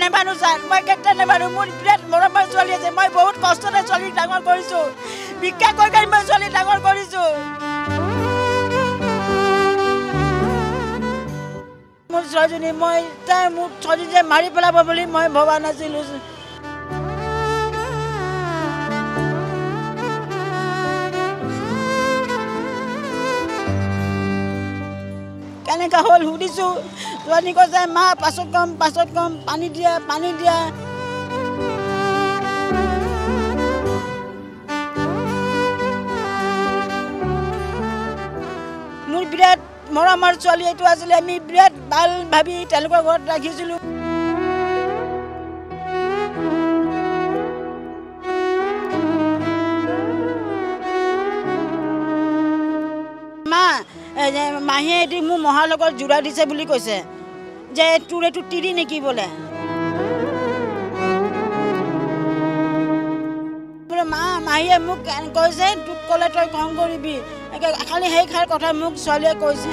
নেমানো sir মই কেতিয়া নেমানো মোৰ বিৰাট মৰমৰ ছোৱালী আছে মই বহুত কষ্টৰে ছোৱালী ডাঙৰ কৰিছোঁ ভিক্ষা কৰি মই ছোৱালী ডাঙৰ কৰিছোঁ মোৰ ছোৱালীজনী মই তাই মোক ছোৱালী যে মাৰি পেলাব বুলি মই ভবা নাছিলোঁ কেনেকৈ হ'ল সুধিছোঁ ছোৱালী কৈছে মা পাছত কম পানী দিয়া মোৰ বিৰাট মৰমৰ ছোৱালী এইটো আছিলে আমি বিৰাট ভাল ভাবি তেওঁলোকৰ ঘৰত ৰাখিছিলোঁ মাহীয়ে এটি মোৰ মহাৰ লগত জোৰা দিছে বুলি কৈছে যে তোৰ এইটো তিৰি নেকি বোলে মাহীয়ে মোক কৈছে তোক ক'লে তই খং কৰিবি খালি সেই খাৰ কথা মোক ছোৱালীয়ে কৈছে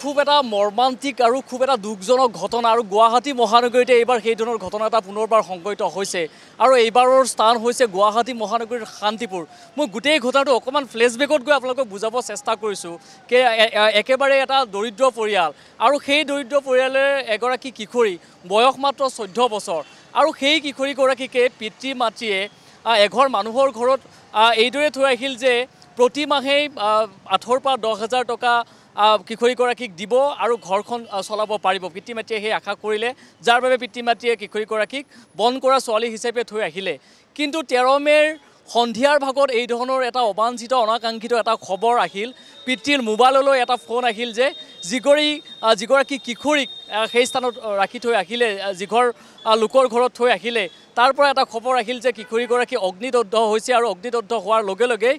খুব এটা মৰ্মান্তিক আৰু খুব এটা দুখজনক ঘটনা আৰু গুৱাহাটী মহানগৰীতে এইবাৰ সেই ধৰণৰ ঘটনা এটা পুনৰবাৰ সংঘটিত হৈছে আৰু এইবাৰৰ স্থান হৈছে গুৱাহাটী মহানগৰীৰ শান্তিপুৰ মই গোটেই ঘটনাটো অকণমান ফ্লেশ্ববেকত গৈ আপোনালোকক বুজাব চেষ্টা কৰিছোঁ যে একেবাৰে এটা দৰিদ্ৰ পৰিয়াল আৰু সেই দৰিদ্ৰ পৰিয়ালে এগৰাকী কিশোৰী বয়স মাত্ৰ 14 বছৰ আৰু সেই কিশোৰীগৰাকীকে পিতৃ মাতৃয়ে এঘৰ মানুহৰ ঘৰত এইদৰে থৈ আহিল যে প্ৰতি মাহেই 8,000 পৰা 10,000 টকা কিশোৰীগৰাকীক দিব আৰু ঘৰখন চলাব পাৰিব পিতৃ মাতৃয়ে সেই আশা কৰিলে যাৰ বাবে পিতৃ মাতৃয়ে কিশোৰীগৰাকীক বন কৰা ছোৱালী হিচাপে থৈ আহিলে কিন্তু 13 মেৰ সন্ধিয়াৰ ভাগত এই ধৰণৰ এটা অবাঞ্ছিত অনাকাংক্ষিত এটা খবৰ আহিল পিতৃৰ মোবাইললৈ এটা ফোন আহিল যে যিগৰাকী কিশোৰীক সেই স্থানত ৰাখি থৈ আহিলে যিঘৰ লোকৰ ঘৰত থৈ আহিলে তাৰ পৰা এটা খবৰ আহিল যে কিশোৰীগৰাকী অগ্নিদগ্ধ হৈছে আৰু অগ্নিদগ্ধ হোৱাৰ লগে লগে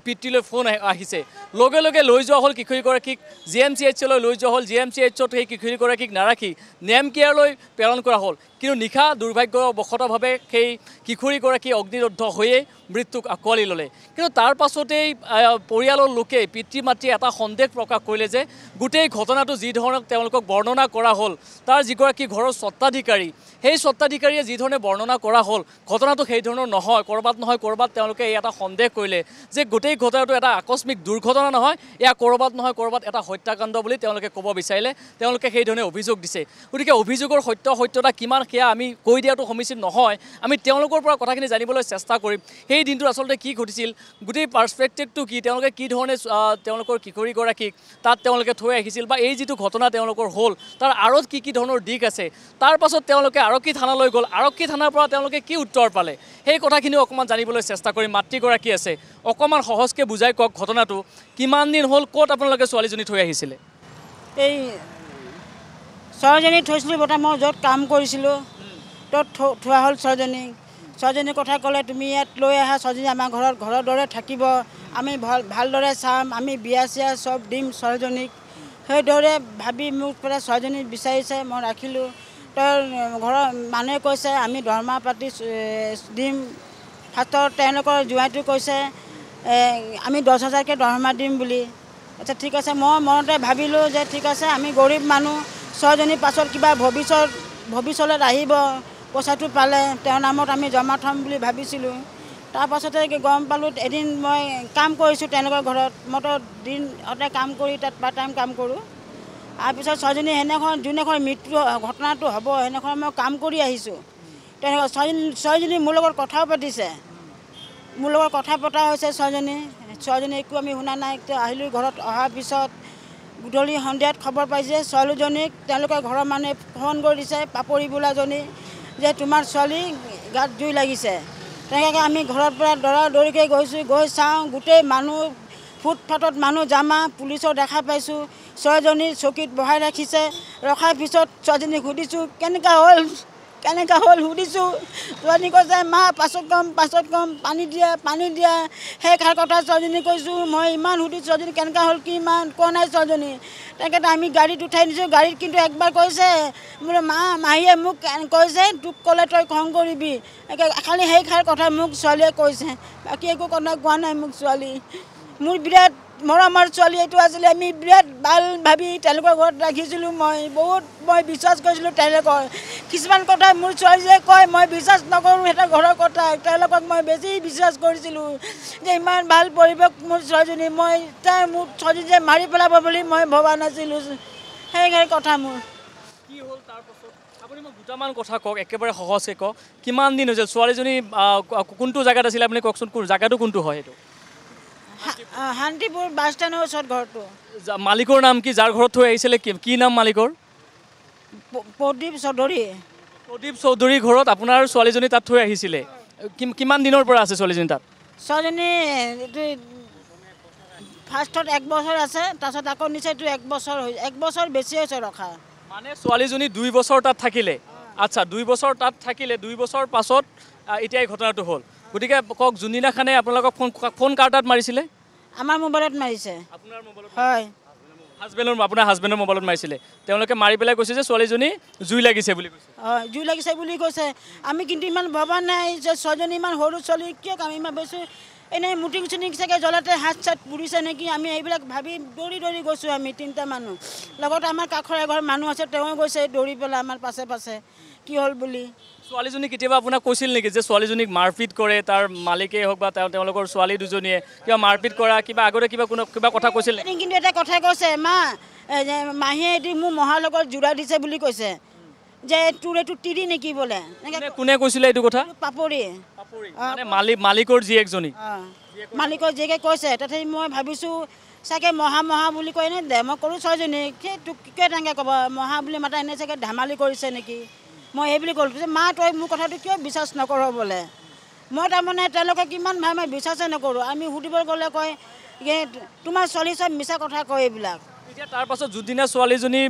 পিতৃলৈ ফোন আহিছে লগে লগে লৈ যোৱা হ'ল কিশোৰীগৰাকীক GMCHলৈ লৈ যোৱা হ'ল GMCHত সেই কিশোৰীগৰাকীক নাৰাখি নেমকেয়াৰলৈ প্ৰেৰণ কৰা হ'ল কিন্তু নিশা দুৰ্ভাগ্যবশতভাৱে সেই কিশোৰীগৰাকী অগ্নিদগ্ধ হৈয়ে মৃত্যুক আঁকোৱালি ল'লে কিন্তু তাৰ পাছতেই পৰিয়ালৰ লোকে পিতৃ মাতৃয়ে এটা সন্দেহ প্ৰকাশ কৰিলে যে গোটেই ঘটনাটো যি ধৰণে তেওঁলোকক বৰ্ণনা কৰা হ'ল তাৰ যিগৰাকী ঘৰৰ স্বত্বাধিকাৰী সেই স্বত্বাধিকাৰীয়ে যি ধৰণে বৰ্ণনা কৰা হ'ল ঘটনাটো সেই ধৰণৰ নহয় ক'ৰবাত তেওঁলোকে এই এটা সন্দেহ কৰিলে যে গোটেই ঘটনাটো এটা আকস্মিক দুৰ্ঘটনা নহয় এয়া ক'ৰবাত এটা হত্যাকাণ্ড বুলি তেওঁলোকে ক'ব বিচাৰিলে তেওঁলোকে সেই ধৰণে অভিযোগ দিছে গতিকে অভিযোগৰ সত্যতা কিমান সেয়া আমি কৈ দিয়াটো সমীচীন নহয় আমি তেওঁলোকৰ পৰা কথাখিনি জানিবলৈ চেষ্টা কৰিম সেই দিনটোত আচলতে কি ঘটিছিল গোটেই পাৰ্সপেক্টিভটো কি তেওঁলোকে কি ধৰণে তেওঁলোকৰ কিশোৰীগৰাকীক তাত তেওঁলোকে থৈ আহিছিল বা এই যিটো ঘটনা তেওঁলোকৰ হ'ল তাৰ আঁৰত কি ধৰণৰ দিশ আছে তাৰ পাছত তেওঁলোকে আৰক্ষী থানালৈ গ'ল আৰক্ষী থানাৰ পৰা তেওঁলোকে কি উত্তৰ পালে সেই কথাখিনি অকণমান জানিবলৈ চেষ্টা কৰিম মাতৃগৰাকী আছে অকণমান সহজকৈ বুজাই কওক ঘটনাটো কিমান দিন হ'ল ক'ত আপোনালোকে ছোৱালীজনী থৈ আহিছিলে এই ছোৱালীজনী থৈছিলোঁ বৰ্তমান মই য'ত কাম কৰিছিলোঁ ত'ত থোৱা হ'ল ছোৱালীজনীৰ কথা ক'লে তুমি ইয়াত লৈ আহা ছোৱালীজনী আমাৰ ঘৰৰ দৰে থাকিব আমি ভালদৰে চাম আমি বিয়া চিয়া চব দিম ছোৱালীজনীক সেইদৰে ভাবি মোক পেলাই ছোৱালীজনী বিচাৰিছে মই ৰাখিলোঁ তেওঁৰ ঘৰৰ মানুহে কৈছে আমি দৰমহা পাতি দিম ফাৰ্ষ্টত তেওঁলোকৰ জোঁৱাইটো কৈছে আমি 10,000কৈ দৰমহা দিম বুলি আচ্ছা ঠিক আছে মই মনতে ভাবিলোঁ যে ঠিক আছে আমি গৰীব মানুহ ছোৱালীজনীৰ পাছত কিবা ভৱিষ্যতলৈ আহিব পইচাটো পালে তেওঁৰ নামত আমি জমা থ'ম বুলি ভাবিছিলোঁ তাৰপাছতে গম পালোঁ এদিন মই কাম কৰিছোঁ তেওঁলোকৰ ঘৰত মইতো দিনতে কাম কৰি তাত পাৰ্ট টাইম কাম কৰোঁ তাৰপিছত ছোৱালীজনী যোনখন মৃত্যু ঘটনাটো হ'ব সেইদিনাখন মই কাম কৰি আহিছোঁ তেনেকুৱা ছোৱালীজনী মোৰ লগত কথাও পাতিছে মোৰ লগত কথা পতা হৈছে ছোৱালীজনী একো আমি শুনা নাই আহিলোঁ ঘৰত অহাৰ পিছত গধূলি সন্ধিয়াত খবৰ পাইছে ছোৱালীজনীক তেওঁলোকৰ ঘৰৰ মানুহে ফোন কৰি দিছে পাপৰি বোলাজনী যে তোমাৰ ছোৱালী গাত জুই লাগিছে তেনেকৈ আমি ঘৰৰ পৰা দৌৰিকৈ গৈ চাওঁ গোটেই মানুহ ফুটফাটত মানুহ জামা পুলিচৰ দেখা পাইছোঁ ছোৱালীজনী চকীত বহাই ৰাখিছে ৰখাৰ পিছত ছোৱালীজনীক সুধিছোঁ কেনেকুৱা হ'ল কেনেকৈ হ'ল সুধিছোঁ। ছোৱালী কৈছে মা পাছত কম পানী দিয়া সেই খাৰ কথা ছোৱালীজনী কৈছোঁ। মই ইমান সুধিছোঁ ছোৱালীজনী কেনেকৈ হ'ল কি ইমান কোৱা নাই ছোৱালীজনী। তেখেতে আমি গাড়ীত উঠাই নিছোঁ। গাড়ীত কিন্তু একবাৰ কৈছে বোলে মাহীয়ে মোক কৈছে তোক ক'লে তই খং কৰিবি, খালি সেই খাৰ কথা মোক ছোৱালীয়ে কৈছে, বাকী একো কথা কোৱা নাই মোক ছোৱালী। মোৰ বিৰাট মৰমৰ ছোৱালী এইটো আছিলে। আমি বিৰাট ভাল ভাবি তেওঁলোকৰ ঘৰত ৰাখিছিলোঁ। মই বিশ্বাস কৰিছিলোঁ তেওঁলোকৰ কিছুমান কথা মোৰ ছোৱালীয়ে কয় মই বিশ্বাস নকৰোঁ, সিহঁতৰ ঘৰৰ কথা। তেওঁলোকক মই বেছি বিশ্বাস কৰিছিলোঁ যে ইমান ভাল পৰিৱেশ মোৰ ছোৱালীজনী, মোৰ ছোৱালীজনী যে মাৰি পেলাব বুলি মই ভবা নাছিলোঁ। সেই কথা মোৰ কি হ'ল তাৰপাছত আপুনি মোক দুটামান কথা কওক, একেবাৰে সহজকৈ কওক। কিমান দিন হৈছে ছোৱালীজনী কোনটো জেগাত আছিলে আপুনি কওকচোন, জেগাটো কোনটো হয় এইটো? শান্তিপুৰ বাছ ষ্টেণ্ডৰ ওচৰত ঘৰটো। মালিকৰ নাম কি, যাৰ ঘৰত থৈ আহিছিলে কি নাম মালিকৰ? প্ৰদীপ চৌধুৰী। প্ৰদীপ চৌধুৰীৰ ঘৰত আপোনাৰ ছোৱালীজনী তাত থৈ আহিছিলে। কিমান দিনৰ পৰা আছে ছোৱালীজনী তাত? ছোৱালীজনী এইটো ফাৰ্ষ্টত 1 বছৰ আছে, তাৰপিছত আকৌ নিচে এইটো 1 বছৰ হৈ 1 বছৰ বেছি হৈছে ৰখা। মানে ছোৱালীজনী 2 বছৰ তাত থাকিলে। আচ্ছা 2 বছৰ তাত থাকিলে, 2 বছৰ পাছত এতিয়া এই ঘটনাটো হ'ল। গতিকে কওক যোনদিনাখনে আপোনালোকক ফোন কাৰ তাত মাৰিছিলে? আমাৰ মোবাইলত মাৰিছে। আপোনাৰ মোবাইলত? হয়। আপোনাৰ হাজবেণ্ডৰ মোবাইলত মাৰিছিলে। তেওঁলোকে মাৰি পেলাই কৈছে যে ছোৱালীজনী জুই লাগিছে বুলি কৈছে। হয় জুই লাগিছে বুলি কৈছে। আমি কিন্তু ইমান ভবা নাই যে ছোৱালীজনী ইমান সৰু ছোৱালী কিয় আমি ইমান বেছি এনেই মুটিং চুটিং চাগে জ্বলাতে হাত চাত পুৰিছে নেকি, আমি এইবিলাক ভাবি দৌৰি গৈছোঁ। আমি 3টা মানুহ লগতে আমাৰ কাষৰ এঘৰ মানুহ আছে, তেওঁ গৈছে দৌৰি পেলাই আমাৰ পাছে কি হ'ল বুলি। ছোৱালীজনী কেতিয়াবা আপোনাক কৈছিল নেকি যে ছোৱালীজনীক মাৰপিট কৰে, তাৰ মালিকেই হওক বা তেওঁলোকৰ ছোৱালী দুজনীয়ে কিবা মাৰপিট কৰা কিবা আগতে কিবা কথা কৈছিল? কিন্তু এটা কথা কৈছে মাহীয়ে এটি মোৰ মহাৰ লগত জোৰা দিছে বুলি কৈছে যে তোৰ এইটো তিৰি নেকি বোলে। কোনে কৈছিলে এইটো কথা? পাপৰি। মানে মালিকৰ জীয়েকজনী? মালিকৰ জীয়েকে কৈছে। তাতে মই ভাবিছোঁ চাগে মহা বুলি কয় এনে দে। মই ক'লোঁ ছোৱালীজনী তোক কিয় তেনেকৈ ক'ব, মহা বুলি মাতা এনে চাগে ধেমালি কৰিছে নেকি। মই এই বুলি ক'লোঁ যে মা তই মোৰ কথাটো কিয় বিশ্বাস নকৰ বোলে। মই তাৰমানে তেওঁলোকক কিমান ভাই মই বিশ্বাসে নকৰোঁ। আমি সুধিব গ'লে কয় তোমাৰ ছোৱালী চব মিছা কথা কয় এইবিলাক। এতিয়া তাৰপাছত যোনদিনা ছোৱালীজনী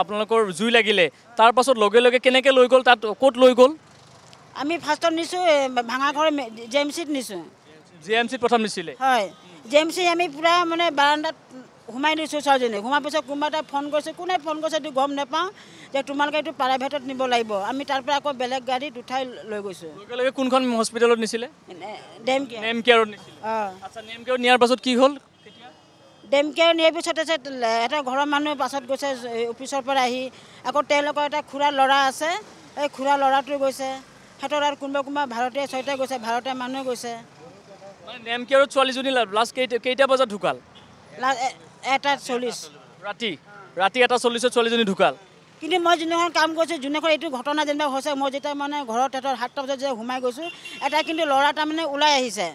আপোনালোকৰ জুই লাগিলে তাৰপাছত লগে লগে কেনেকৈ লৈ গ'ল, তাত ক'ত লৈ গ'ল? আমি ফাৰ্ষ্টত নিছোঁ ভাঙাঘৰ JMCত নিছোঁ। JMCত প্ৰথম নিছিলে? হয়। JMC আমি পূৰা মানে বাৰাণ্ডাত সোমাই দিছোঁ ছোৱালীজনী। সোমাৰ পিছত কোনোবা এটা ফোন কৰিছে, কোনে ফোন কৰিছে এইটো গম নাপাওঁ, যে তোমালোকে এইটো প্ৰাইভেটত নিব লাগিব। আমি তাৰ পৰা আকৌ বেলেগ গাড়ীত উঠাই লৈ গৈছোঁ। লগে লগে কোনখন হস্পিটেলত নিছিলে? নেম কেয়াৰত নিছিলে। আচ্ছা নেম কেয়াৰত নিয়াৰ পাছত কি হ'ল? নেম কেয়াৰ নিয়াৰ পিছত এটা ঘৰৰ মানুহে পাছত গৈছে অফিচৰ পৰা আহি, আকৌ তেওঁলোকৰ এটা খুৰা ল'ৰা আছে, এই খুৰা ল'ৰাটো গৈছে। সিহঁতৰ আৰু কোনোবা ভাৰতীয় 6টা গৈছে, ভাৰতীয় মানুহে গৈছে। মানে নেম কেয়াৰত ছোৱালীজনী লাষ্ট কেইটা বজাত ঢুকাল? 1:40 ৰাতি 1:40 ছোৱালীজনী ঢুকাল। কিন্তু মই যোনখন কাম কৰিছোঁ, যোনখন এইটো ঘটনা যেনিবা হৈছে, মই যেতিয়া মানে ঘৰত 7টা বজাত যেতিয়া সোমাই গৈছোঁ, এটা কিন্তু ল'ৰা তাৰমানে ওলাই আহিছে।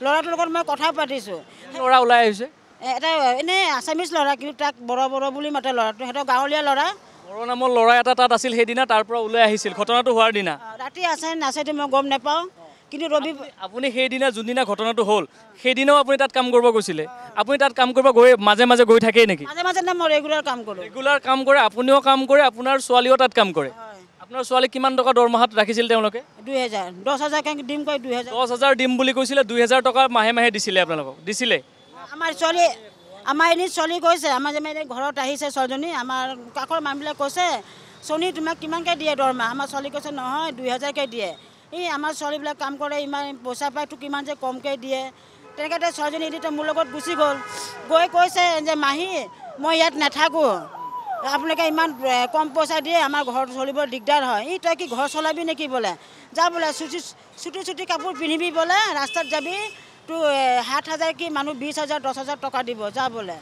ল'ৰাটোৰ লগত মই কথা পাতিছোঁ। ল'ৰা ওলাই আহিছে? এটা এনেই আছামিজ ল'ৰা, কিন্তু তাক বড় বুলি মাতে ল'ৰাটো। সিহঁতৰ গাঁৱলীয়া ল'ৰা। বড়ো নামৰ ল'ৰা এটা তাত আছিল সেইদিনা, তাৰ পৰা ওলাই আহিছিল ঘটনাটো হোৱাৰ দিনা? ৰাতি আছে নাছেটো মই গম নাপাওঁ। কিন্তু আপুনি সেইদিনা যোনদিনা ঘটনাটো হ'ল সেইদিনাও আপুনি তাত কাম কৰিব গৈছিলে? আপুনি তাত কাম কৰিব মাজে মাজে গৈ থাকেই নেকি? মাজে মই ৰেগুলাৰ কাম কৰোঁ। ৰেগুলাৰ কাম কৰে, আপুনিও কাম কৰে, আপোনাৰ ছোৱালীও তাত কাম কৰে? আপোনাৰ ছোৱালী কিমান টকা দৰমহাত ৰাখিছিল তেওঁলোকে? 2000 10,000 দিম কৈ 2000 10,000 দিম বুলি কৈছিলে। 2000 টকা মাহে দিছিলে আপোনালোকক? দিছিলে? আমাৰ এনে ছোৱালী কৈছে, আমাৰ যে ঘৰত আহিছে ছোৱালীজনী, আমাৰ কাষৰ মানুহবিলাক কৈছে চনী তোমাক কিমানকৈ দিয়ে দৰমহা? আমাৰ ছোৱালী কৈছে নহয় 2000কৈ দিয়ে। আমাৰ ছোৱালীবিলাক কাম কৰে, ইমান পইচা পায়, তোক কিমান যে কমকৈ দিয়ে। তেনেকৈ ছোৱালীজনী এদিন মোৰ লগত গুচি গ'ল। গৈ কৈছে যে মাহী মই ইয়াত নাথাকোঁ, আপোনালোকে ইমান কম পইচা দিয়ে, আমাৰ ঘৰ চলিব দিগদাৰ হয়। তই কি ঘৰ চলাবি নেকি বোলে, যা বোলে চুটি কাপোৰ পিন্ধিবি বোলে, ৰাস্তাত যাবি, তোৰ 7,000 কি মানুহ 20,000 10,000 টকা দিব, যা বোলে।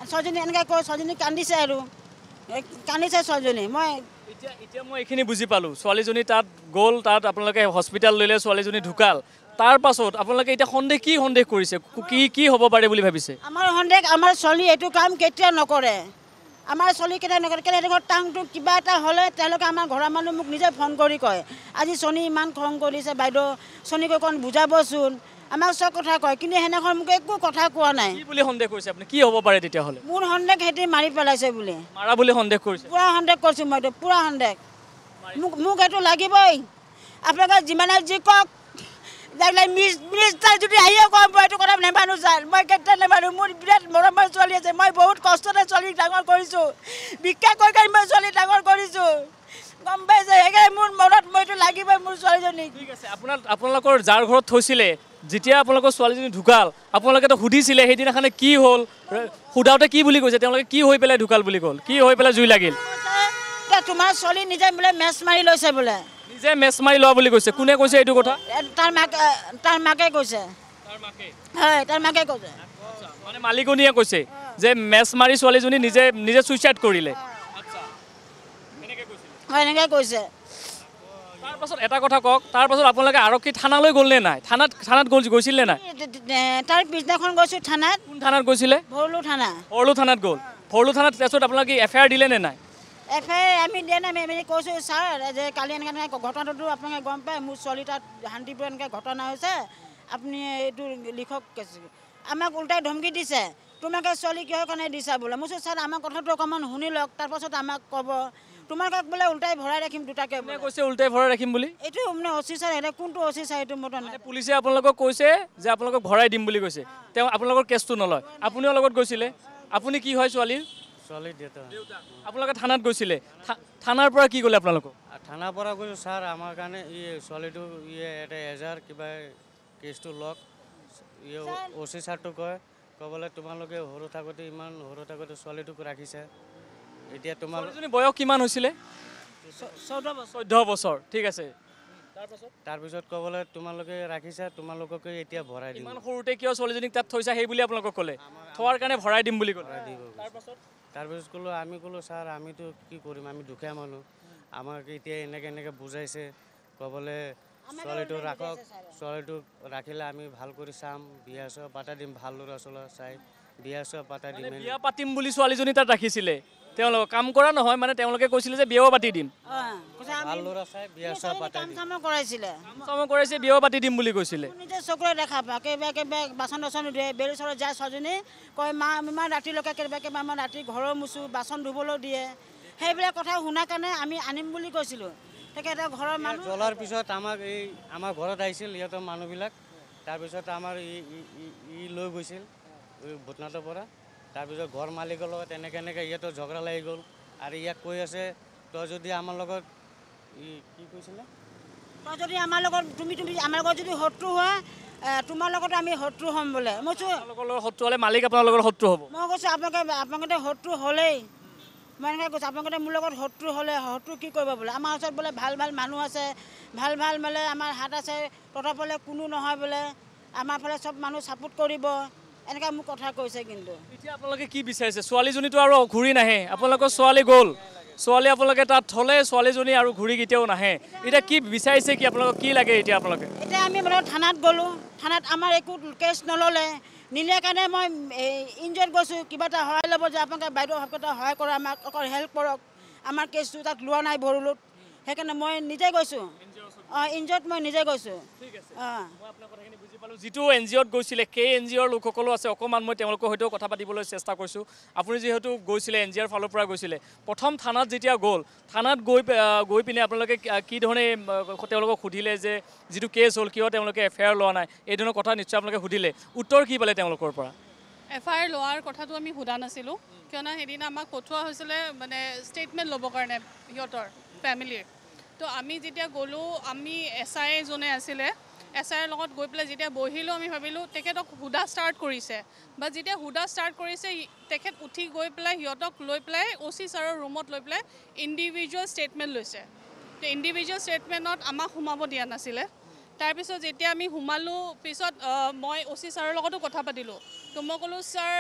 ছোৱালীজনী এনেকৈ কৈ ছোৱালীজনী কান্দিছে আৰু কান্দিছে ছোৱালীজনী। এতিয়া মই এইখিনি বুজি পালোঁ। ছোৱালীজনী তাত গ'ল, তাত আপোনালোকে হস্পিটেল লৈ ছোৱালীজনী ঢুকাল। তাৰ পাছত আপোনালোকে এতিয়া কি সন্দেহ কৰিছে, কি হ'ব পাৰে বুলি ভাবিছে? আমাৰ সন্দেহ আমাৰ ছোৱালী এইটো কাম কেতিয়াও নকৰে। আমাৰ ছোৱালী কেতিয়াও নকৰে। কেনেকৈ টাংটো কিবা এটা হ'লে তেওঁলোকে আমাৰ ঘৰৰ মানুহ মোক নিজে ফোন কৰি কয়, আজি চনী ইমান খং কৰিছে বাইদেউ, চনীক অকণ বুজাবচোন, আমাক চব কথা কয়। কিন্তু সেনেখন মোক একো কথা কোৱা নাই। কি বুলি সন্দেহ কৰিছে আপুনি? কি হ'ব পাৰে তেতিয়াহ'লে? মোৰ সন্দেহ সিহঁতি মাৰি পেলাইছে বুলি। মাৰা বুলি সন্দেহ কৰিছে? পূৰা সন্দেহ কৰিছোঁ মইতো, পূৰা সন্দেহ। মোক এইটো লাগিবই আপোনালোকে যিমানে যি কওক মিনিষ্টাৰ যদি আহিয়ে কয় মই এইটো কথা নেমানো ছাৰ মই কেতিয়া নেমানো মোৰ বিৰাট মৰমৰ ছোৱালী আছে মই বহুত কষ্টতে ছোৱালীক ডাঙৰ কৰিছোঁ ভিক্ষা কৰি মই ছোৱালী ডাঙৰ কৰিছোঁ গম পাইছে সেইকাৰণে মোৰ মনত মই এইটো লাগিবই মোৰ ছোৱালীজনীক ঠিক আছে আপোনালোকৰ যাৰ ঘৰত থৈছিলে যেতিয়া আপোনালোকৰ ছোৱালীজনী ঢুকাল আপোনালোকেতো সুধিছিলে সেইদিনাখনে কি হ'ল সোধাওঁতে কি বুলি কৈছে তেওঁলোকে কি হৈ পেলাই ঢুকাল বুলি ক'ল কি হৈ পেলাই জুই লাগিল তোমাৰ ছোৱালী নিজে বোলে মেচ মাৰি লৈছে বোলে নিজে মেচ মাৰি লোৱা বুলি কৈছে কোনে কৈছে এইটো কথা তাৰ মাকে কৈছে হয় তাৰ মাকে কৈছে মানে মালিকনীয়ে কৈছে যে মেচ মাৰি ছোৱালীজনী নিজে নিজে ছুইচাইড কৰিলে হয় এনেকৈ কৈছে তাৰপাছত এটা কথা কওক তাৰপাছত আপোনালোকে আৰক্ষী থানালৈ গ'ল নে নাই থানাত গৈছিল নে নাই তাৰ পিছদিনাখন গৈছোঁ থানাত কোন থানাত গৈছিলে ভৰলু থানা ভৰলু থানাত গ'ল ভৰলু থানাত তাৰপিছত আপোনালোকে এফআইআৰ দিলে নে নাই এফআইআৰ আমি দিয়া নাই আমি কৈছোঁ ছাৰ যে কালি এনেকৈ ঘটনাটো আপোনালোকে গম পায় মোৰ ছোৱালী তাত শান্তিপুৰ এনেকৈ ঘটনা হৈছে আপুনি এইটো লিখক আমাক উল্টাই ধমকি দিছে তোমালোকে ছোৱালী কিহৰ কাৰণে দিছা বোলে মই কৈছোঁ ছাৰ আমাৰ কথাটো অকণমান শুনি লওক তাৰপাছত আমাক ক'ব তোমালোকক বোলে উল্টাই ভৰাই ৰাখিম দুটাকে কৈছে উল্টাই ভৰাই ৰাখিম বুলি এইটো মানে অচি ছাৰ এতিয়া কোনটো অচি ছাৰ এইটো মতে নাই পুলিচে আপোনালোকক কৈছে যে আপোনালোকক ভৰাই দিম বুলি কৈছে তেওঁ আপোনালোকৰ কেছটো নলয় আপুনিও লগত গৈছিলে আপুনি কি হয় ছোৱালীৰ আপোনালোকে থানাত গৈছিলে থানাৰ পৰা কি ক'লে আপোনালোকক থানাৰ পৰা কৈছোঁ ছাৰ আমাৰ কাৰণে ছোৱালীটো এটা এজাৰ কিবা কেছটো লওক অচি ছাৰটো ক'বলৈ তোমালোকে সৰু থাকোঁতে ইমান সৰু থাকোঁতে ছোৱালীটোক ৰাখিছে এতিয়া তোমালোকে বয়স কিমান হৈছিলে 14 বছৰ ঠিক আছে তাৰপিছত ক'বলৈ তোমালোকে ৰাখিছা তোমালোককে এতিয়া ভৰাই দিম ইমান সৰুতে কিয় ছোৱালীজনীক তাত থৈছা সেই বুলি আপোনালোকক ক'লে থোৱাৰ কাৰণে ভৰাই দিম বুলি ক'লে তাৰপিছত আমি ক'লোঁ ছাৰ আমিতো কি কৰিম আমি দুখীয়া মানুহ আমাক এতিয়া এনেকৈ বুজাইছে ক'বলৈ ছোৱালীটো ৰাখক ছোৱালীটোক ৰাখিলে আমি ভাল কৰি চাম বিয়া চিয়া পাতা দিম ভাল ল'ৰা ছোৱালী চাই বিয়া চিয়া পাতা দিম বিয়া পাতিম বুলি ছোৱালীজনী তাত ৰাখিছিলে তেওঁলোকে কাম কৰা নহয় মানে তেওঁলোকে কৈছিলে যে বিয়াও পাতি দিম ভাল ল'ৰা চাই বিয়া চিয়া পাতা দিম কৰাইছে বিয়াও পাতি দিম বুলি কৈছিলে নিজে চকুৰে দেখা পা কেতিয়াবা বাচন চাচন ধুৱে বেলি চৰত যায় ছোৱালীজনী কয় মা ইমান ৰাতিলৈকে কেতিয়াবা আমাৰ ৰাতি ঘৰৰ মুচো বাচন ধুবলৈ দিয়ে সেইবিলাক কথা শুনাৰ কাৰণে আমি আনিম বুলি কৈছিলোঁ তেখেতে ঘৰৰ মানুহ জ্বলাৰ পিছত আমাক আমাৰ ঘৰত আহিছিল ইহঁতৰ মানুহবিলাক তাৰপিছত আমাৰ লৈ গৈছিল ভূটনাথৰ পৰা তাৰপিছত ঘৰ মালিকৰ লগত এনেকৈ ইহঁতৰ ঝগড়া লাগি গ'ল আৰু ইয়াক কৈ আছে তই যদি আমাৰ লগত কি কৈছিলে তই যদি আমাৰ লগত তুমি আমাৰ লগত যদি শত্ৰু হয় তোমাৰ লগত আমি শত্ৰু হ'ম বোলে মই কৈছোঁ শত্ৰু হ'লে মালিক আপোনাৰ লগত শত্ৰু হ'ব মই কৈছোঁ আপোনালোকে শত্ৰু হ'লেই মই এনেকৈ কৈছোঁ আপোনালোকে মোৰ লগত শত্ৰু হ'লে শত্ৰু কি কৰিব বোলে আমাৰ ওচৰত বোলে ভাল ভাল মানুহ আছে ভাল মানে আমাৰ হাত আছে তথাপিলে কোনো নহয় বোলে আমাৰ ফালে চব মানুহ ছাপোৰ্ট কৰিব এনেকৈ মোক কথা কৈছে কিন্তু এতিয়া আপোনালোকে কি বিচাৰিছে ছোৱালীজনীটো আৰু ঘূৰি নাহে আপোনালোকৰ ছোৱালী গ'ল ছোৱালী আপোনালোকে তাত থ'লে ছোৱালীজনী আৰু ঘূৰি কেতিয়াও নাহে এতিয়া কি বিচাৰিছে কি আপোনালোকক কি লাগে এতিয়া আপোনালোকে এতিয়া আমি মানে থানাত গ'লোঁ থানাত আমাৰ একো কেছ নল'লে নিলে কাৰণে মই ইনজয়ত গৈছোঁ কিবা এটা সহায় ল'ব যে আপোনালোকে বাইদেউ এটা সহায় কৰক আমাক অকল হেল্প কৰক আমাৰ কেছটো তাত লোৱা নাই ভৰলুত সেইকাৰণে মই নিজে গৈছোঁ ইনজয়ত মই নিজে গৈছোঁ যিটো NGOত গৈছিলে সেই NGOৰ লোকসকলো আছে অকণমান মই তেওঁলোকৰ সৈতেও কথা পাতিবলৈ চেষ্টা কৰিছোঁ আপুনি যিহেতু গৈছিলে NGOৰ ফালৰ পৰা গৈছিলে প্ৰথম থানাত যেতিয়া গ'ল থানাত গৈ পিনে আপোনালোকে কি ধৰণে তেওঁলোকক সুধিলে যে যিটো কেছ হ'ল কিয় তেওঁলোকে এফআইআৰ লোৱা নাই এই ধৰণৰ কথা নিশ্চয় আপোনালোকে সুধিলে উত্তৰ কি পালে তেওঁলোকৰ পৰা এফআইআৰ লোৱাৰ কথাটো আমি সোধা নাছিলোঁ কিয়নো সেইদিনা আমাক পঠোৱা হৈছিলে মানে ষ্টেটমেণ্ট ল'বৰ কাৰণে সিহঁতৰ ফেমিলিৰ তো আমি যেতিয়া গ'লোঁ আমি SI জনে আছিলে SIৰ লগত গৈ পেলাই যেতিয়া বহিলোঁ আমি ভাবিলোঁ তেখেতক সোধা ষ্টাৰ্ট কৰিছে বা যেতিয়া সোধা ষ্টাৰ্ট কৰিছে তেখেত উঠি গৈ পেলাই সিহঁতক লৈ পেলাই OC ছাৰৰ ৰুমত লৈ পেলাই ইণ্ডিভিজুৱেল ষ্টেটমেণ্ট লৈছে তো ইণ্ডিভিজুৱেল ষ্টেটমেণ্টত আমাক সোমাব দিয়া নাছিলে তাৰপিছত যেতিয়া আমি সোমালোঁ পিছত মই OC ছাৰৰ লগতো কথা পাতিলোঁ তো মই ক'লোঁ ছাৰ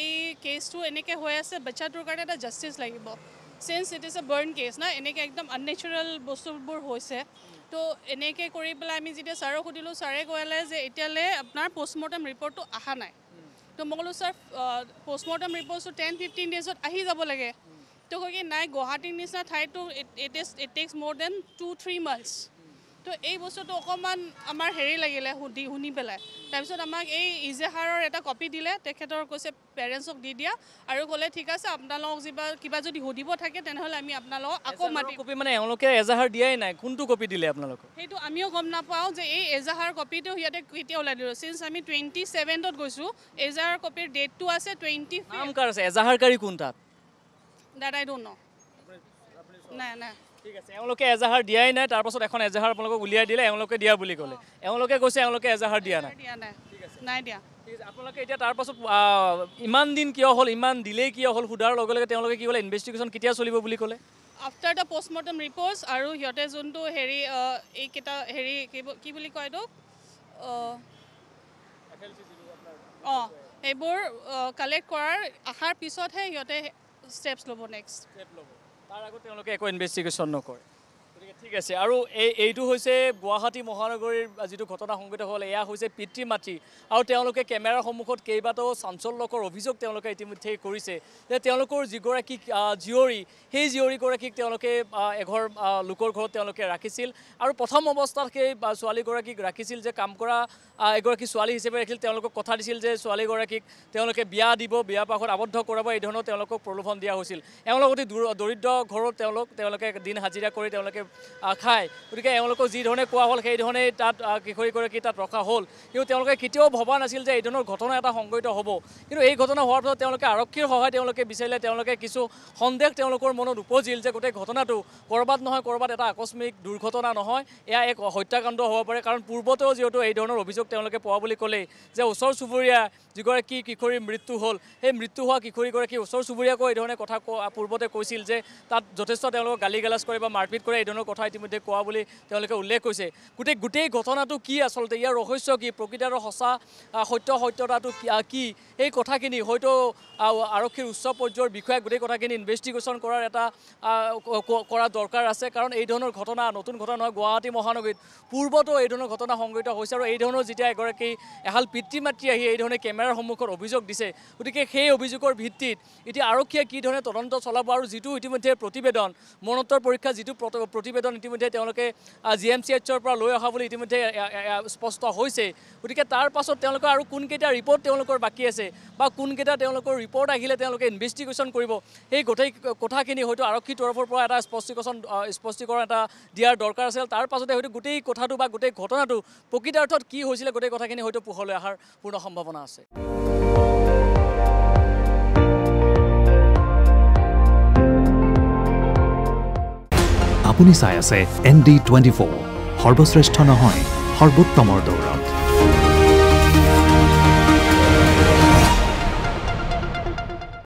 এই কেছটো এনেকৈ হৈ আছে বাচ্চাটোৰ কাৰণে এটা জাষ্টিছ লাগিব since it is a burn case না এনেকৈ একদম আননেচাৰেল বস্তুবোৰ হৈছে তো এনেকৈ কৰি পেলাই আমি যেতিয়া ছাৰক সুধিলোঁ ছাৰে ক'লে যে এতিয়ালৈ আপোনাৰ পষ্টমৰ্টেম ৰিপৰ্টটো অহা নাই তো মই ক'লোঁ ছাৰ পষ্টমৰ্টেম ৰিপৰ্টটো 10-15 ডেজত আহি যাব লাগে তো কয় কি নাই গুৱাহাটীৰ নিচিনা ঠাইতো ইট টেক্স মোৰ দেন 2-3 মান্থছ তো এই বস্তুটো অকণমান আমাৰ হেৰি লাগিলে শুনি পেলাই তাৰপিছত আমাক এই ইজেহাৰৰ এটা কপি দিলে তেখেতৰ কৈছে পেৰেণ্টছক দি দিয়া আৰু ক'লে ঠিক আছে আপোনালোকক কিবা যদি সুধিব থাকে তেনেহ'লে আমি আপোনালোকক আকৌ মাতি কপি মানে এওঁলোকে এজাহাৰ দিয়াই নাই কোনটো কপি দিলে আপোনালোকক সেইটো আমিও গম নাপাওঁ যে এই এজাহাৰ কপিটো সিহঁতে কেতিয়া ওলাই দিলোঁ চিন্স আমি 27ত গৈছোঁ এজাহাৰ কপিৰ ডেটটো আছে 25 নাম কাৰ আছে এজাহাৰকাৰী কোন তাত that I don't know নাই ঠিক আছে এওঁলোকে এজাহাৰ দিয়াই নাই তাৰপাছত এখন এজাহাৰ আপোনালোকক উলিয়াই দিলে এওঁলোকে দিয়া বুলি ক'লে এওঁলোকে কৈছে এওঁলোকে এজাহাৰ দিয়া নাই নাই দিয়া ঠিক আছে আপোনালোকে এতিয়া তাৰপাছত ইমান দিন কিয় হ'ল ইমান ডিলে কিয় হ'ল সোধাৰ লগে লগে তেওঁলোকে কি ক'লে ইনভেষ্টিগেশ্যন কেতিয়া চলিব বুলি ক'লে আফটাৰ দ্য পষ্টমৰ্টম ৰিপৰ্টছ আৰু সিহঁতে যোনটো হেৰি এইকেইটা হেৰি কি বুলি কয় এইটো সেইবোৰ কালেক্ট কৰাৰ আহাৰ পিছতহে সিহঁতে ষ্টেপছ ল'ব নেক্সট তাৰ আগত তেওঁলোকে একো ইনভেষ্টিগেশ্যন নকৰে গতিকে ঠিক আছে আৰু এইটো হৈছে গুৱাহাটী মহানগৰীৰ যিটো ঘটনা সংঘটিত হ'ল এয়া হৈছে পিতৃ মাতৃ আৰু তেওঁলোকে কেমেৰাৰ সন্মুখত কেইবাটাও চাঞ্চল্যকৰ অভিযোগ তেওঁলোকে ইতিমধ্যেই কৰিছে যে তেওঁলোকৰ যিগৰাকী জীয়ৰী সেই জীয়ৰীগৰাকীক তেওঁলোকে এঘৰ লোকৰ ঘৰত তেওঁলোকে ৰাখিছিল আৰু প্ৰথম অৱস্থাত সেই ছোৱালীগৰাকীক ৰাখিছিল যে কাম কৰা এগৰাকী ছোৱালী হিচাপে ৰাখিছিল তেওঁলোকক কথা দিছিল যে ছোৱালীগৰাকীক তেওঁলোকে বিয়া দিব বিয়া পাশত আবদ্ধ কৰাব এই ধৰণৰ তেওঁলোকক প্ৰলোভন দিয়া হৈছিল এওঁলোক অতি দৰিদ্ৰ ঘৰত তেওঁলোকে দিন হাজিৰা কৰি তেওঁলোকে খায় গতিকে এওঁলোকক যি ধৰণে কোৱা হ'ল সেই ধৰণেই তাত কিশোৰীগৰাকী তাত ৰখা হ'ল কিন্তু তেওঁলোকে কেতিয়াও ভবা নাছিল যে এই ধৰণৰ ঘটনা এটা সংঘটিত হ'ব কিন্তু এই ঘটনা হোৱাৰ পিছত তেওঁলোকে আৰক্ষীৰ সহায় তেওঁলোকে বিচাৰিলে তেওঁলোকে কিছু সন্দেহ তেওঁলোকৰ মনত উপজিল যে গোটেই ঘটনাটো ক'ৰবাত নহয় ক'ৰবাত এটা আকস্মিক দুৰ্ঘটনা নহয় এয়া এক হত্যাকাণ্ড হ'ব পাৰে কাৰণ পূৰ্বতেও যিহেতু এই ধৰণৰ অভিযোগ তেওঁলোকে পোৱা বুলি ক'লেই যে ওচৰ চুবুৰীয়া যিগৰাকী কিশোৰীৰ মৃত্যু হ'ল সেই মৃত্যু হোৱা কিশোৰীগৰাকী ওচৰ চুবুৰীয়াকো এই ধৰণে কথা পূৰ্বতে কৈছিল যে তাত যথেষ্ট তেওঁলোকক গালি গালাজ কৰে বা মাৰপিট কৰে এই ধৰণৰ কথা ইতিমধ্যে কোৱা বুলি তেওঁলোকে উল্লেখ কৰিছে গোটেই ঘটনাটো কি আচলতে ইয়াৰ ৰহস্য কি প্ৰকৃতৰ সঁচা সত্যতাটো কি এই কথাখিনি হয়তো আৰক্ষীৰ উচ্চ পৰ্যায়ৰ বিষয়াক গোটেই কথাখিনি ইনভেষ্টিগেশ্যন কৰাৰ এটা কৰা দৰকাৰ আছে কাৰণ এই ধৰণৰ ঘটনা নতুন ঘটনা নহয় গুৱাহাটী মহানগৰীত পূৰ্বতো এই ধৰণৰ ঘটনা সংঘটিত হৈছে আৰু এই ধৰণৰ যেতিয়া এগৰাকী এহাল পিতৃ মাতৃ আহি এই ধৰণে কেমেৰাৰ সন্মুখত অভিযোগ দিছে গতিকে সেই অভিযোগৰ ভিত্তিত এতিয়া আৰক্ষীয়ে কি ধৰণে তদন্ত চলাব আৰু যিটো ইতিমধ্যে প্ৰতিবেদন মৰণোত্তৰ পৰীক্ষা যিটো প্ৰতিবেদন ইতিমধ্যে তেওঁলোকে GMCHৰ পৰা লৈ অহা বুলি ইতিমধ্যে স্পষ্ট হৈছে গতিকে তাৰ পাছত তেওঁলোকৰ আৰু কোনকেইটা ৰিপৰ্ট তেওঁলোকৰ বাকী আছে বা কোনকেইটা তেওঁলোকৰ ৰিপৰ্ট আহিলে তেওঁলোকে ইনভেষ্টিগেশ্যন কৰিব সেই গোটেই কথাখিনি হয়তো আৰক্ষীৰ তৰফৰ পৰা এটা স্পষ্টীকৰণ এটা দিয়াৰ দৰকাৰ আছিল তাৰ পাছতে হয়তো গোটেই কথাটো বা গোটেই ঘটনাটো প্ৰকৃতাৰ্থত কি হৈছিলে গোটেই কথাখিনি হয়তো পোহৰলৈ অহাৰ পূৰ্ণ সম্ভাৱনা আছে আপুনি চাই আছে ND24 সৰ্বশ্ৰেষ্ঠ নহয় সৰ্বোত্তমৰ দৌৰত